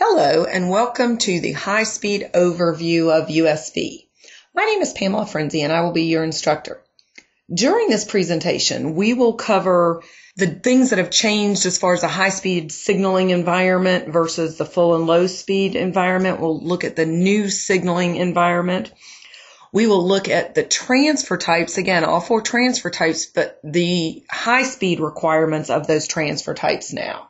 Hello and welcome to the high-speed overview of USB. My name is Pamela Frenzy and I will be your instructor. During this presentation, we will cover the things that have changed as far as the high-speed signaling environment versus the full and low-speed environment. We'll look at the new signaling environment. We will look at the transfer types, again, all four transfer types, but the high-speed requirements of those transfer types now.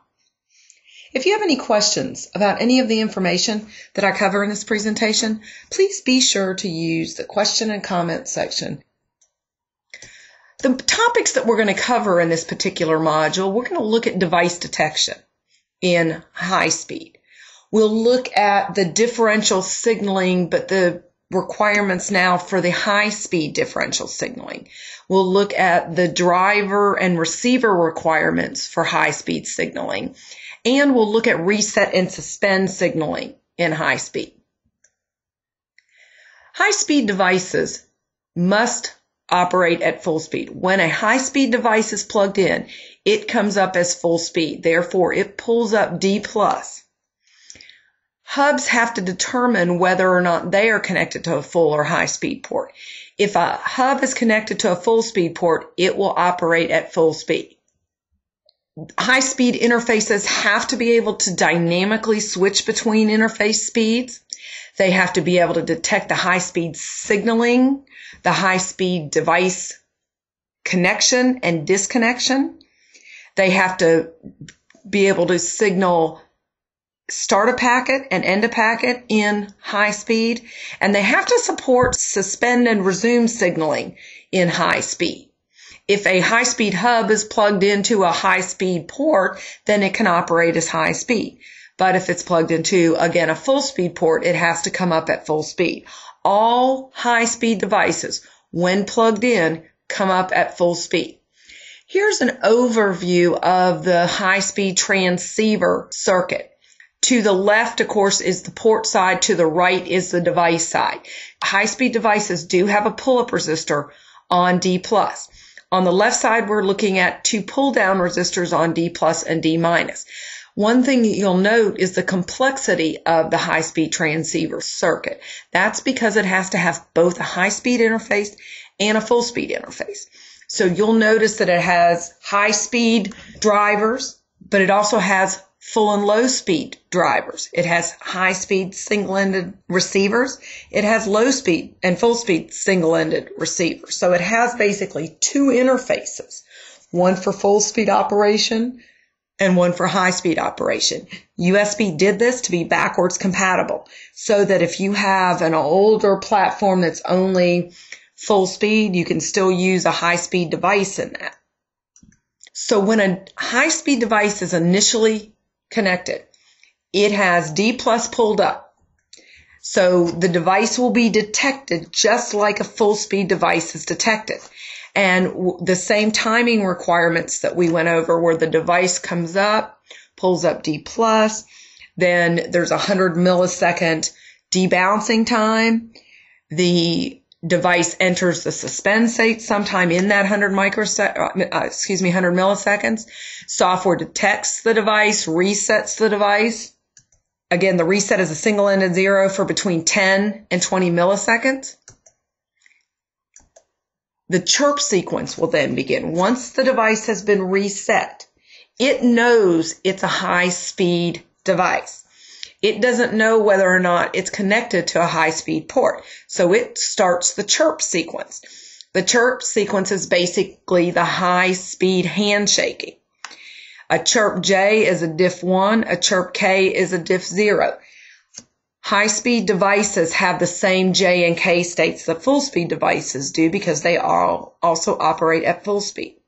If you have any questions about any of the information that I cover in this presentation, please be sure to use the question and comment section. The topics that we're going to cover in this particular module, we're going to look at device detection in high speed. We'll look at the differential signaling, but the requirements now for the high-speed differential signaling. We'll look at the driver and receiver requirements for high-speed signaling. And we'll look at reset and suspend signaling in high speed. High-speed devices must operate at full speed. When a high-speed device is plugged in, it comes up as full speed. Therefore, it pulls up D+. Hubs have to determine whether or not they are connected to a full or high-speed port. If a hub is connected to a full-speed port, it will operate at full speed. High-speed interfaces have to be able to dynamically switch between interface speeds. They have to be able to detect the high-speed signaling, the high-speed device connection and disconnection. They have to be able to signal start a packet and end a packet in high speed. And they have to support suspend and resume signaling in high speed. If a high-speed hub is plugged into a high-speed port, then it can operate as high speed. But if it's plugged into, again, a full-speed port, it has to come up at full speed. All high-speed devices, when plugged in, come up at full speed. Here's an overview of the high-speed transceiver circuit. To the left, of course, is the port side. To the right is the device side. High-speed devices do have a pull-up resistor on D+. On the left side, we're looking at two pull-down resistors on D+ and D-. One thing you'll note is the complexity of the high-speed transceiver circuit. That's because it has to have both a high-speed interface and a full-speed interface. So you'll notice that it has high-speed drivers, but it also has full and low speed drivers. It has high speed single-ended receivers. It has low speed and full speed single-ended receivers. So it has basically two interfaces, one for full speed operation and one for high speed operation. USB did this to be backwards compatible so that if you have an older platform that's only full speed, you can still use a high speed device in that. So when a high speed device is initially connected, it has D+ pulled up. So the device will be detected just like a full speed device is detected. And the same timing requirements that we went over where the device comes up, pulls up D+, then there's 100 millisecond debouncing time. The device enters the suspend state sometime in that 100 milliseconds. Software detects the device, resets the device. Again, the reset is a single-ended 0 for between 10 and 20 milliseconds. The chirp sequence will then begin. Once the device has been reset, it knows it's a high-speed device. It doesn't know whether or not it's connected to a high-speed port, so it starts the chirp sequence. The chirp sequence is basically the high-speed handshaking. A chirp J is a diff 1, a chirp K is a diff 0. High-speed devices have the same J and K states that full-speed devices do because they all also operate at full speed.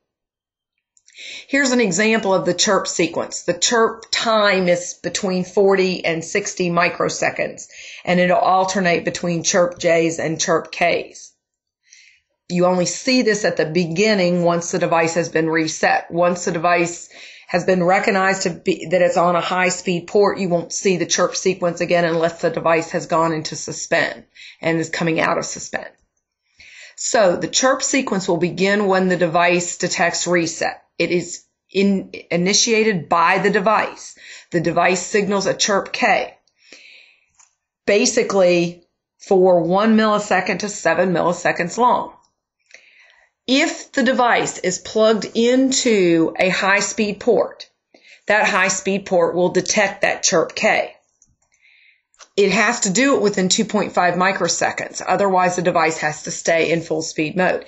Here's an example of the chirp sequence. The chirp time is between 40 and 60 microseconds, and it'll alternate between chirp J's and chirp K's. You only see this at the beginning once the device has been reset. Once the device has been recognized that it's on a high-speed port, you won't see the chirp sequence again unless the device has gone into suspend and is coming out of suspend. So the chirp sequence will begin when the device detects reset. It is initiated by the device. The device signals a chirp K, basically for 1 millisecond to 7 milliseconds long. If the device is plugged into a high-speed port, that high-speed port will detect that chirp K. It has to do it within 2.5 microseconds. Otherwise, the device has to stay in full speed mode.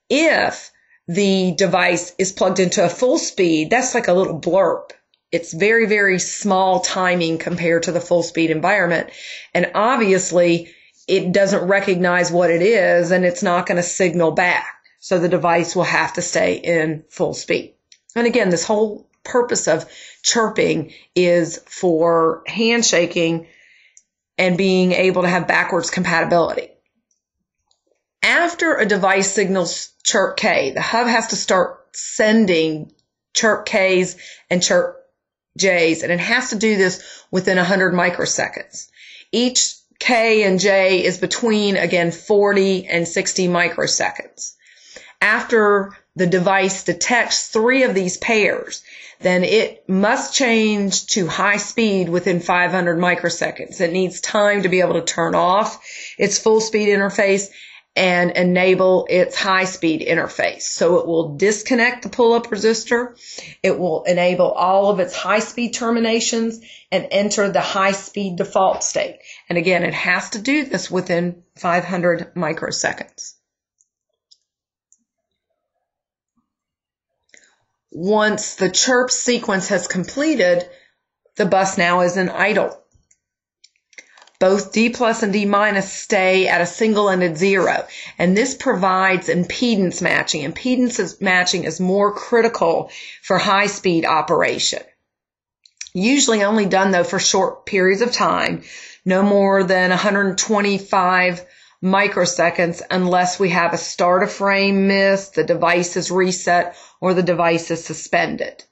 If the device is plugged into a full speed, that's like a little blurb. It's very, very small timing compared to the full speed environment. And obviously, it doesn't recognize what it is, and it's not going to signal back. So the device will have to stay in full speed. And again, this whole purpose of chirping is for handshaking and being able to have backwards compatibility. After a device signals chirp K, the hub has to start sending chirp Ks and chirp Js, and it has to do this within 100 microseconds. Each K and J is between, again, 40 and 60 microseconds. After the device detects 3 of these pairs, then it must change to high speed within 500 microseconds. It needs time to be able to turn off its full speed interface and enable its high speed interface. So it will disconnect the pull-up resistor. It will enable all of its high speed terminations and enter the high speed default state. And again, it has to do this within 500 microseconds. Once the chirp sequence has completed, the bus now is in idle. Both D plus and D minus stay at a single-ended 0, and this provides impedance matching. Impedance matching is more critical for high-speed operation. Usually only done, though, for short periods of time, no more than 125 microseconds unless we have a start of frame miss, the device is reset, or the device is suspended.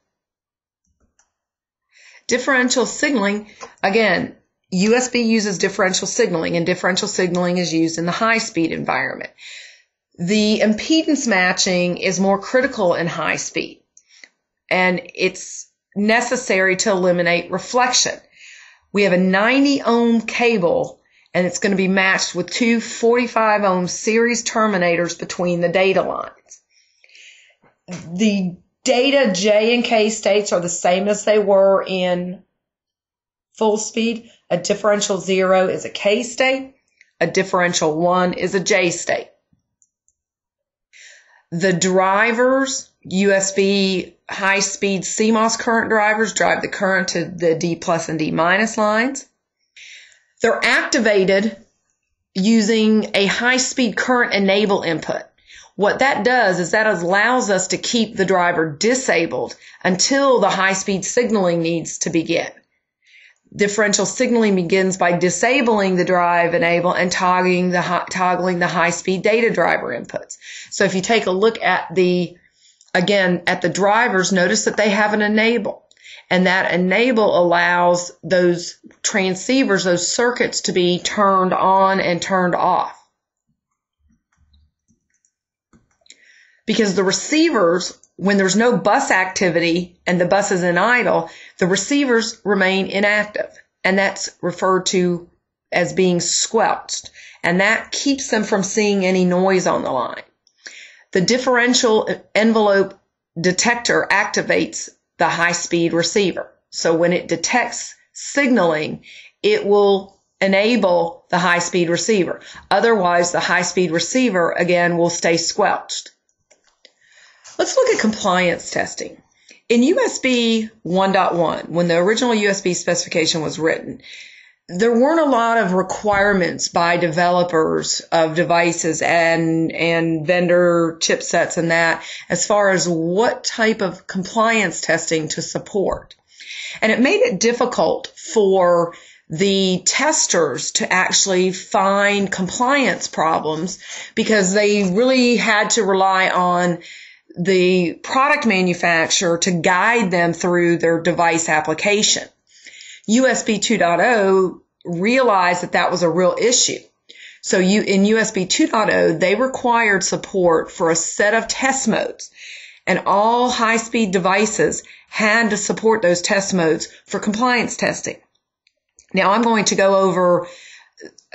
Differential signaling, again, USB uses differential signaling, and differential signaling is used in the high-speed environment. The impedance matching is more critical in high speed, and it's necessary to eliminate reflection. We have a 90 ohm cable, and it's going to be matched with 2 45 ohm series terminators between the data lines. The data J and K states are the same as they were in full speed. A differential 0 is a K state. A differential 1 is a J state. The drivers, USB high-speed CMOS current drivers, drive the current to the D plus and D minus lines. They're activated using a high-speed current enable input. What that does is that allows us to keep the driver disabled until the high-speed signaling needs to begin. Differential signaling begins by disabling the drive enable and toggling the high-speed data driver inputs. So if you take a look at the drivers, notice that they have an enable. And that enable allows those transceivers, those circuits, to be turned on and turned off. Because the receivers, when there's no bus activity and the bus is in idle, the receivers remain inactive. And that's referred to as being squelched. And that keeps them from seeing any noise on the line. The differential envelope detector activates the high-speed receiver. So when it detects signaling, it will enable the high-speed receiver. Otherwise, the high-speed receiver, again, will stay squelched. Let's look at compliance testing. In USB 1.1, when the original USB specification was written, there weren't a lot of requirements by developers of devices and vendor chipsets and that as far as what type of compliance testing to support. And it made it difficult for the testers to actually find compliance problems because they really had to rely on the product manufacturer to guide them through their device application. USB 2.0 realized that that was a real issue. So in USB 2.0, they required support for a set of test modes. And all high-speed devices had to support those test modes for compliance testing. Now, I'm going to go over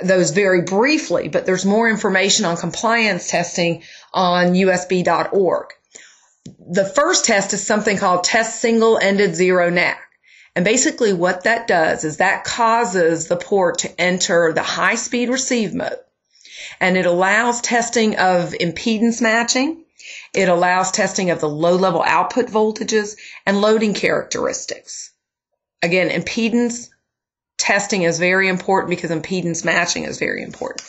those very briefly, but there's more information on compliance testing on USB.org. The first test is something called test single-ended zero NAC. And basically what that does is that causes the port to enter the high-speed receive mode. And it allows testing of impedance matching. It allows testing of the low-level output voltages and loading characteristics. Again, impedance testing is very important because impedance matching is very important.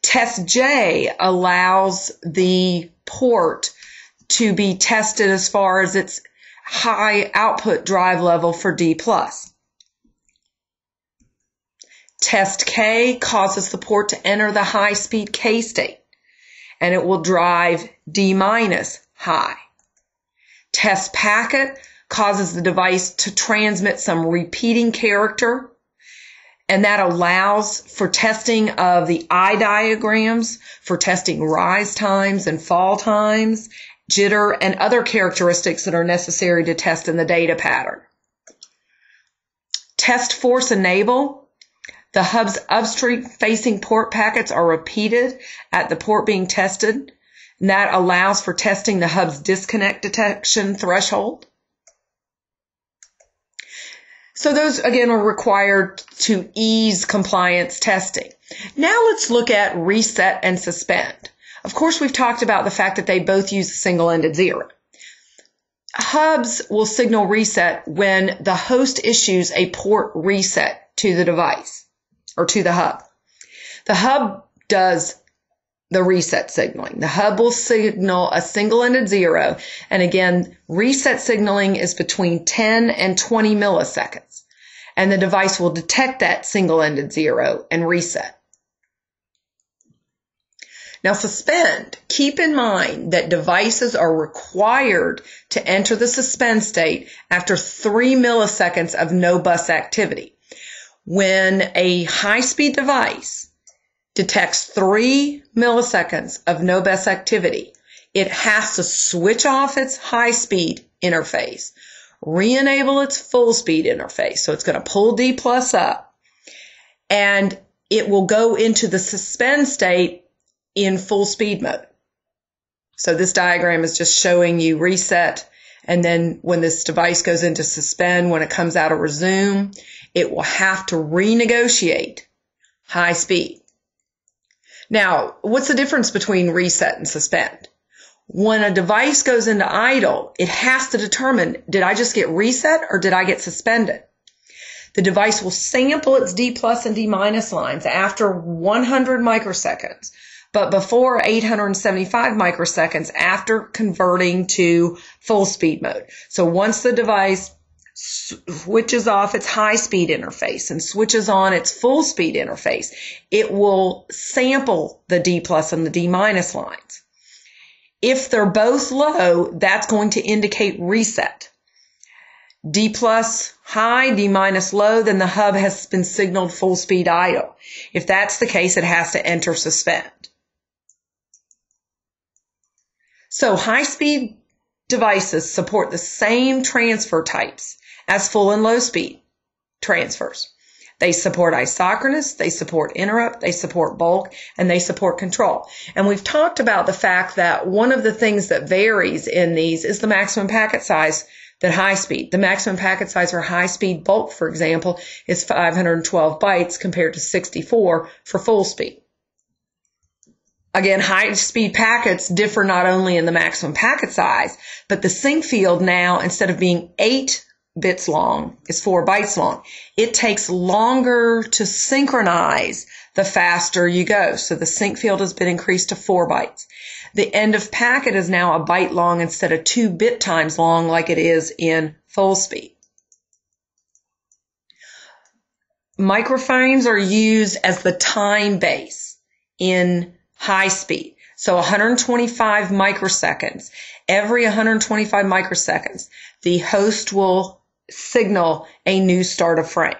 Test J allows the port to be tested as far as its high output drive level for D+. Test K causes the port to enter the high-speed K state, and it will drive D- high. Test packet causes the device to transmit some repeating character, and that allows for testing of the I diagrams, for testing rise times and fall times, jitter, and other characteristics that are necessary to test in the data pattern. Test force enable. The hub's upstream facing port packets are repeated at the port being tested, and that allows for testing the hub's disconnect detection threshold. So those, again, are required to ease compliance testing. Now let's look at reset and suspend. Of course, we've talked about the fact that they both use a single-ended zero. Hubs will signal reset when the host issues a port reset to the device or to the hub. The hub does the reset signaling. The hub will signal a single-ended zero, and again, reset signaling is between 10 and 20 milliseconds, and the device will detect that single-ended zero and reset. Now, suspend. Keep in mind that devices are required to enter the suspend state after 3 milliseconds of no bus activity. When a high-speed device detects 3 milliseconds of no bus activity, it has to switch off its high-speed interface, re-enable its full-speed interface. So it's going to pull D+ up, and it will go into the suspend state in full speed mode. So this diagram is just showing you reset, and then when this device goes into suspend, when it comes out of resume, it will have to renegotiate high speed. Now, what's the difference between reset and suspend? When a device goes into idle, it has to determine, did I just get reset or did I get suspended? The device will sample its D+ and D- lines after 100 microseconds, but before 875 microseconds after converting to full speed mode. So once the device switches off its high speed interface and switches on its full speed interface, it will sample the D+ and the D- lines. If they're both low, that's going to indicate reset. D+ high, D- low, then the hub has been signaled full speed idle. If that's the case, it has to enter suspend. So high-speed devices support the same transfer types as full and low speed transfers. They support isochronous, they support interrupt, they support bulk, and they support control. And we've talked about the fact that one of the things that varies in these is the maximum packet size that high speed. The maximum packet size for high speed bulk, for example, is 512 bytes compared to 64 for full speed. Again, high-speed packets differ not only in the maximum packet size, but the sync field now, instead of being 8 bits long, is 4 bytes long. It takes longer to synchronize the faster you go. So the sync field has been increased to 4 bytes. The end of packet is now a byte long instead of 2 bit times long like it is in full speed. Microframes are used as the time base in high speed. So 125 microseconds. Every 125 microseconds, the host will signal a new start of frame,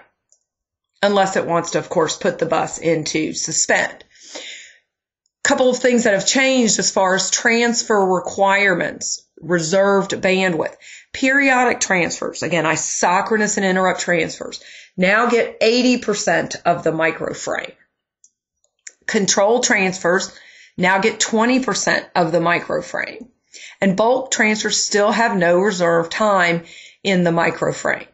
unless it wants to, of course, put the bus into suspend. Couple of things that have changed as far as transfer requirements. reserved bandwidth. Periodic transfers, again, isochronous and interrupt transfers, now get 80% of the microframe. Control transfers now get 20% of the microframe. And bulk transfers still have no reserve time in the microframe.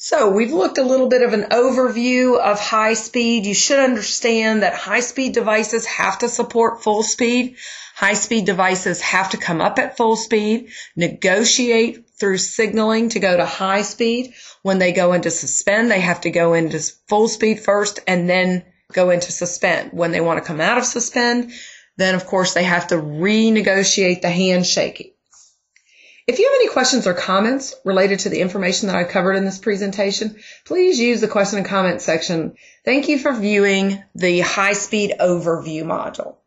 So we've looked a little bit of an overview of high speed. You should understand that high speed devices have to support full speed. High speed devices have to come up at full speed, negotiate through signaling to go to high speed. When they go into suspend, they have to go into full speed first and then go into suspend. When they want to come out of suspend, then of course they have to renegotiate the handshaking. If you have any questions or comments related to the information that I covered in this presentation, please use the question and comment section. Thank you for viewing the high-speed overview module.